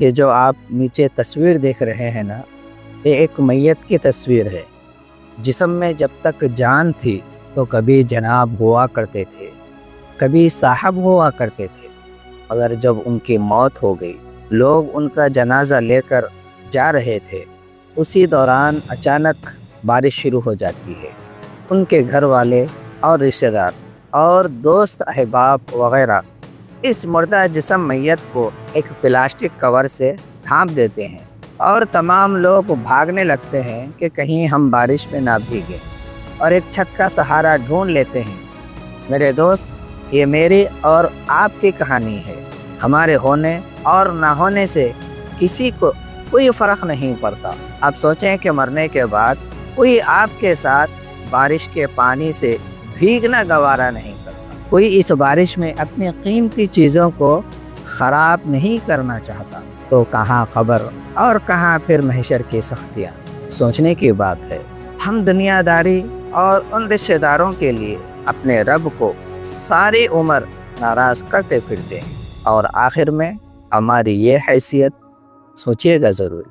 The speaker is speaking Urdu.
کہ جو آپ نیچے تصویر دیکھ رہے ہیں نا، یہ ایک میت کی تصویر ہے۔ جسم میں جب تک جان تھی تو کبھی جناب ہوا کرتے تھے، کبھی صاحب ہوا کرتے تھے، مگر جب ان کی موت ہو گئی، لوگ ان کا جنازہ لے کر جا رہے تھے، اسی دوران اچانک بارش شروع ہو جاتی ہے۔ ان کے گھر والے اور رشتہ دار اور دوست احباب وغیرہ اس مردہ جسم میت کو ایک پلاسٹک کور سے ڈھانپ دیتے ہیں، اور تمام لوگ بھاگنے لگتے ہیں کہ کہیں ہم بارش میں نہ بھیگیں، اور ایک چھت کا سہارا ڈھونڈ لیتے ہیں۔ میرے دوست، یہ میری اور آپ کی کہانی ہے۔ ہمارے ہونے اور نہ ہونے سے کسی کو کوئی فرق نہیں پڑتا۔ آپ سوچیں کہ مرنے کے بعد کوئی آپ کے ساتھ بارش کے پانی سے بھیگنا گوارا نہیں کرتا، کوئی اس بارش میں اپنی قیمتی چیزوں کو خراب نہیں کرنا چاہتا، تو کہاں قبر اور کہاں پھر محشر کی سختیاں۔ سوچنے کی بات ہے، ہم دنیا داری اور ان رشتہ داروں کے لیے اپنے رب کو ساری عمر ناراض کرتے پھرتے ہیں، اور آخر میں ہماری یہ حیثیت سوچیے گا ضرور۔